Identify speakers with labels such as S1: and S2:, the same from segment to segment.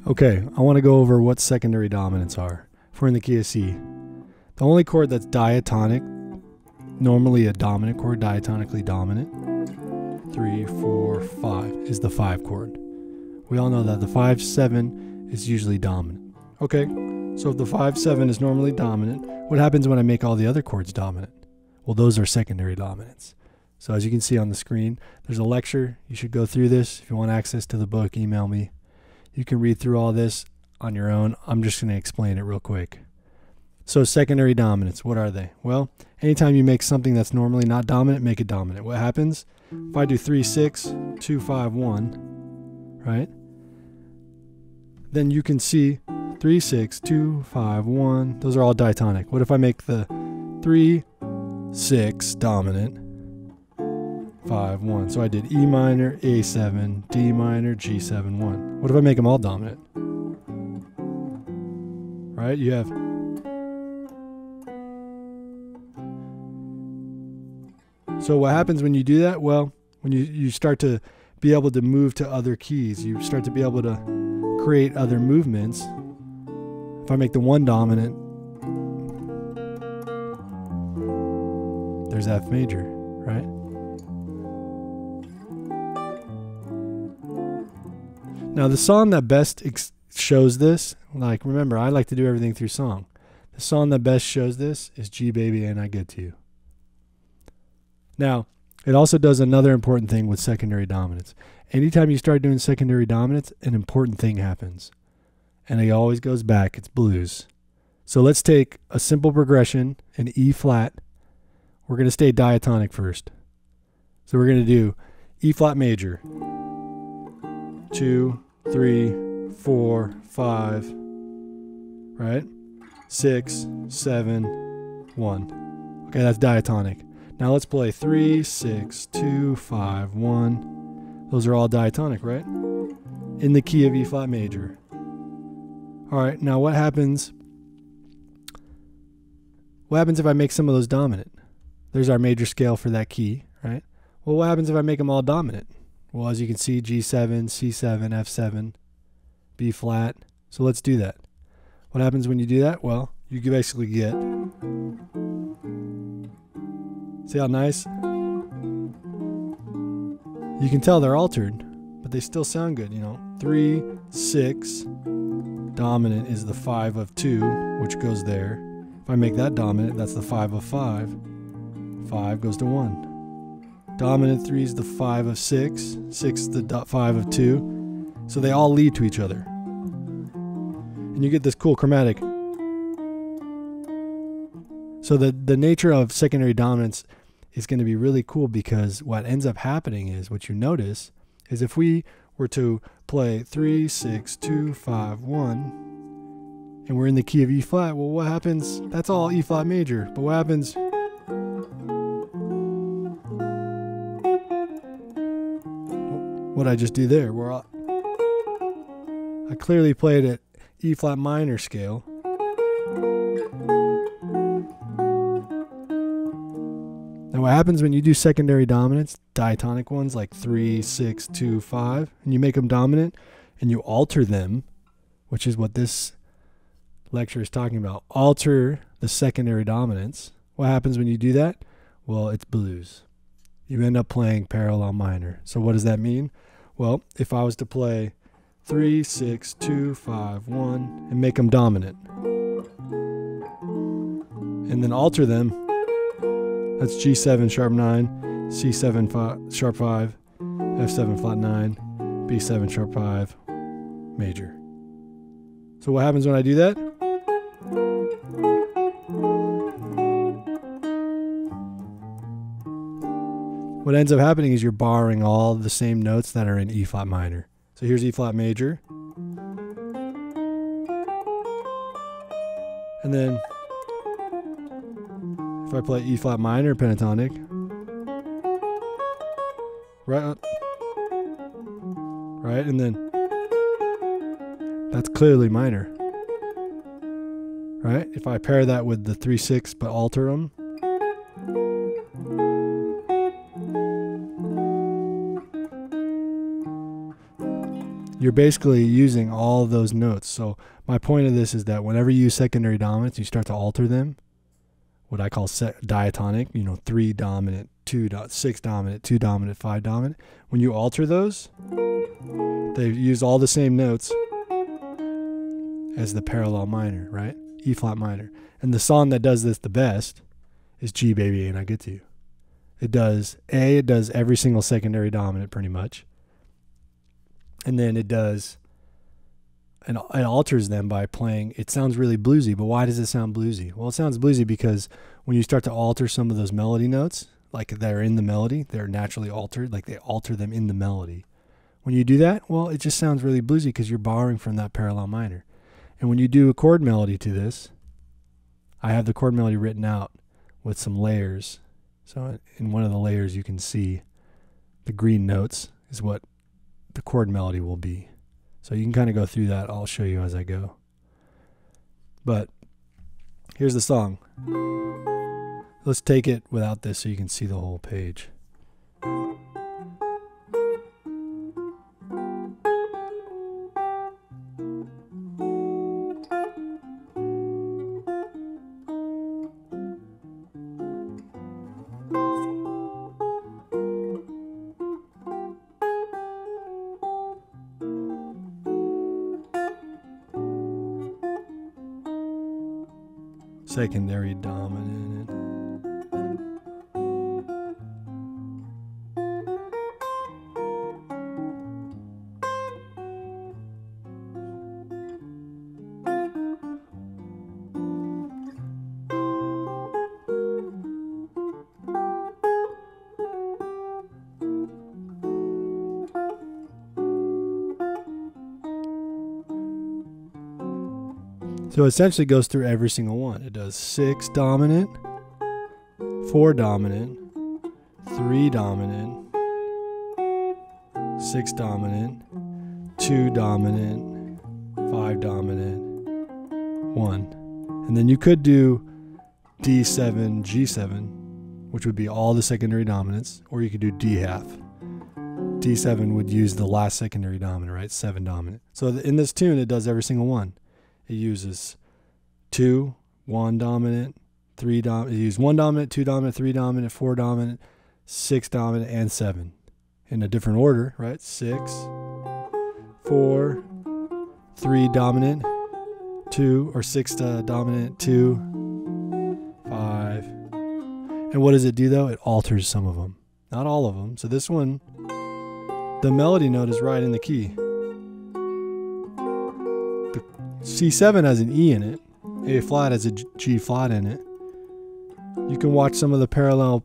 S1: Okay, I want to go over what secondary dominants are. If we're in the key of C, the only chord that's diatonic, normally a dominant chord, diatonically dominant, 3, 4, 5, is the 5 chord. We all know that the 5, 7 is usually dominant. Okay, so if the 5, 7 is normally dominant, what happens when I make all the other chords dominant? Well, those are secondary dominants. So as you can see on the screen, there's a lecture. You should go through this. If you want access to the book, email me. You can read through all this on your own. I'm just going to explain it real quick. So secondary dominants, what are they? Well, anytime you make something that's normally not dominant, make it dominant. What happens? If I do 3, 6, 2, 5, 1, right? Then you can see 3, 6, 2, 5, 1. Those are all diatonic. What if I make the 3, 6 dominant, 5, 1. So I did E minor, A7, D minor, G7, 1. What if I make them all dominant? Right? You have so what happens when you do that? Well, when you start to be able to move to other keys, you start to be able to create other movements. If I make the 1 dominant, there's F major, right? Now the song that best shows this, like remember, I like to do everything through song. The song that best shows this is G Baby Ain't I Good to You. Now, it also does another important thing with secondary dominants. Anytime you start doing secondary dominants, an important thing happens. And it always goes back, it's blues. So let's take a simple progression in E flat. We're going to stay diatonic first. So we're going to do E flat major, 2, 3, 4, 5, right? 6, 7, 1. Okay, that's diatonic. Now let's play 3, 6, 2, 5, 1. Those are all diatonic, right? In the key of E flat major. All right, now what happens? What happens if I make some of those dominant? There's our major scale for that key, right? Well, what happens if I make them all dominant? Well, as you can see, G7, C7, F7, B flat. So let's do that. What happens when you do that? Well, you can basically get, see how nice? You can tell they're altered, but they still sound good, you know. 3, 6, dominant is the 5 of 2, which goes there. If I make that dominant, that's the 5 of 5. 5 goes to 1. Dominant 3 is the 5 of 6. 6 is the 5 of 2. So they all lead to each other. And you get this cool chromatic. So the nature of secondary dominance is going to be really cool, because what ends up happening is, what you notice is, if we were to play 3, 6, 2, 5, 1, and we're in the key of E flat, well, what happens? That's all E flat major. But what happens? What I just do there, where I clearly played at E flat minor scale. Now what happens when you do secondary dominants, diatonic ones like 3, 6, 2, 5, and you make them dominant and you alter them, which is what this lecture is talking about, alter the secondary dominants. What happens when you do that? Well, it's blues. You end up playing parallel minor. So what does that mean? Well, if I was to play 3, 6, 2, 5, 1, and make them dominant, and then alter them, that's G7 sharp 9, C7 sharp 5, F7 flat 9, B7 sharp 5, major. So what happens when I do that? What ends up happening is you're borrowing all the same notes that are in E flat minor. So here's E flat major. And then if I play E flat minor pentatonic, right, and then that's clearly minor, right? If I pair that with the 3, 6 but alter them, you're basically using all of those notes. So my point of this is that whenever you use secondary dominants, you start to alter them, what I call diatonic, 3 dominant, 6 dominant, 2 dominant, 5 dominant. When you alter those, they use all the same notes as the parallel minor, right? E flat minor. And the song that does this the best is G Baby Ain't I Good to You. It does every single secondary dominant pretty much. And then it alters them by playing. It sounds really bluesy, but why does it sound bluesy? Well, it sounds bluesy because when you start to alter some of those melody notes, like they're in the melody, they're naturally altered, like they alter them in the melody. When you do that, well, it just sounds really bluesy because you're borrowing from that parallel minor. And when you do a chord melody to this, I have the chord melody written out with some layers. So in one of the layers you can see the green notes is what the chord melody will be. So you can kind of go through that. I'll show you as I go. But here's the song. Let's take it without this so you can see the whole page. Secondary dominant. So it essentially goes through every single one. It does 6 dominant, 4 dominant, 3 dominant, 6 dominant, 2 dominant, 5 dominant, 1. And then you could do D7, G7, which would be all the secondary dominants, or you could do D half. D7 would use the last secondary dominant, right? 7 dominant. So in this tune, it does every single one. It uses 2, 1 dominant, 3 dominant. It uses 1 dominant, 2 dominant, 3 dominant, 4 dominant, 6 dominant, and 7 in a different order, right? 6, 4, 3 dominant, 2 or 6 dominant, 2, 5. And what does it do though? It alters some of them, not all of them. So this one, the melody note is right in the key. C7 has an E in it. A flat has a G flat in it. You can watch some of the parallel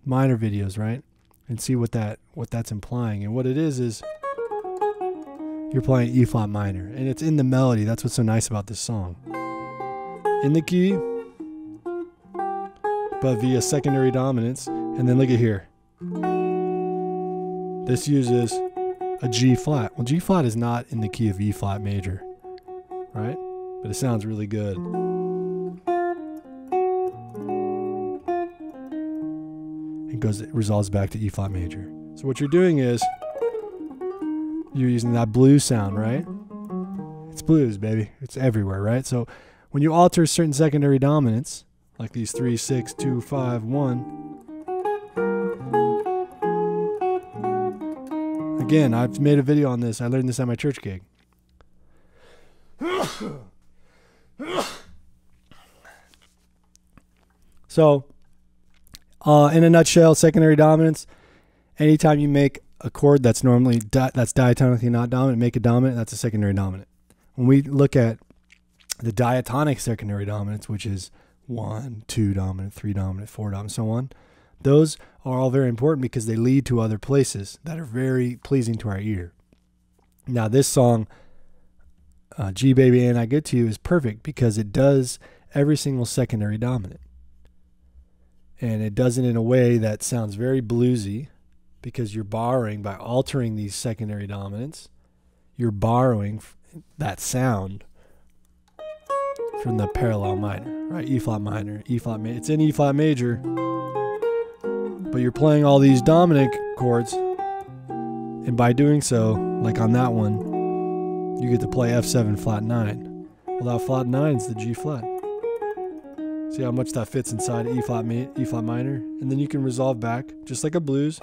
S1: minor videos, right? And see what that's implying. And what it is you're playing E flat minor. And it's in the melody. That's what's so nice about this song. In the key, but via secondary dominance. And then look at here. This uses a G flat. Well, G flat is not in the key of E flat major, right? But it sounds really good. It resolves back to E flat major. So what you're doing is you're using that blues sound, right? It's blues, baby. It's everywhere, right? So when you alter certain secondary dominants, like these 3, 6, 2, 5, 1. Again, I've made a video on this. I learned this at my church gig. So, in a nutshell, secondary dominants, anytime you make a chord that's normally that's diatonically not dominant, make it dominant, that's a secondary dominant. When we look at the diatonic secondary dominants, which is 1, 2 dominant, 3 dominant, 4 dominant, so on, those are all very important because they lead to other places that are very pleasing to our ear. Now, this song, G Baby Ain't I Good to You, is perfect because it does every single secondary dominant. And it does it in a way that sounds very bluesy because you're borrowing, by altering these secondary dominants, you're borrowing that sound from the parallel minor, right? E flat minor, E flat major. It's in E flat major, but you're playing all these dominant chords. And by doing so, like on that one, you get to play F7 flat 9. Well, that flat 9 is the G flat. See how much that fits inside E flat minor? And then you can resolve back, just like a blues.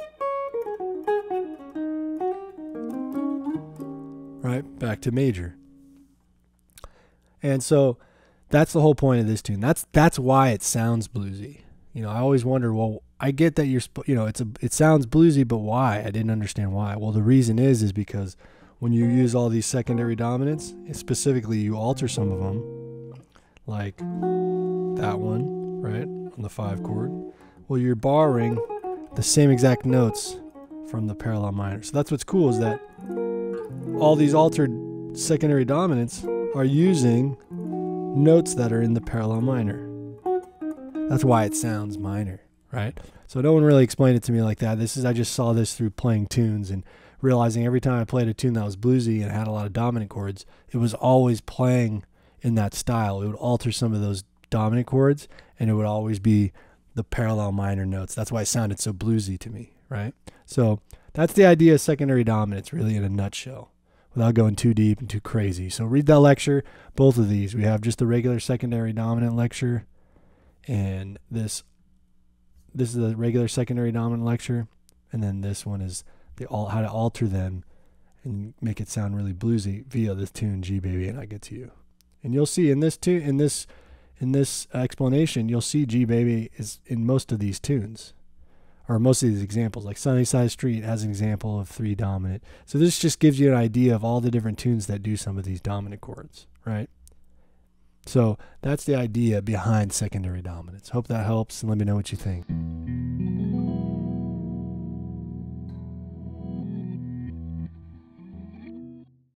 S1: Right? Back to major. And so that's the whole point of this tune. That's why it sounds bluesy. You know, I always wonder, well, I get that it sounds bluesy, but why? I didn't understand why. Well, the reason is because when you use all these secondary dominants, specifically you alter some of them, like that one, right, on the 5 chord. Well, you're borrowing the same exact notes from the parallel minor. So that's what's cool, is that all these altered secondary dominants are using notes that are in the parallel minor. That's why it sounds minor, right? So no one really explained it to me like that. I just saw this through playing tunes and realizing every time I played a tune that was bluesy and had a lot of dominant chords, it was always playing in that style. It would alter some of those dominant chords, and it would always be the parallel minor notes. That's why it sounded so bluesy to me, right? So that's the idea of secondary dominants, really, in a nutshell, without going too deep and too crazy. So read that lecture, both of these. We have just the regular secondary dominant lecture, and this is the regular secondary dominant lecture, and then this one is how to alter them and make it sound really bluesy via this tune, G Baby and I Get to You. And you'll see in this explanation, you'll see G Baby is in most of these tunes, or most of these examples. Like Sunnyside Street has an example of 3 dominant. So this just gives you an idea of all the different tunes that do some of these dominant chords, right? So that's the idea behind secondary dominants. Hope that helps, and let me know what you think.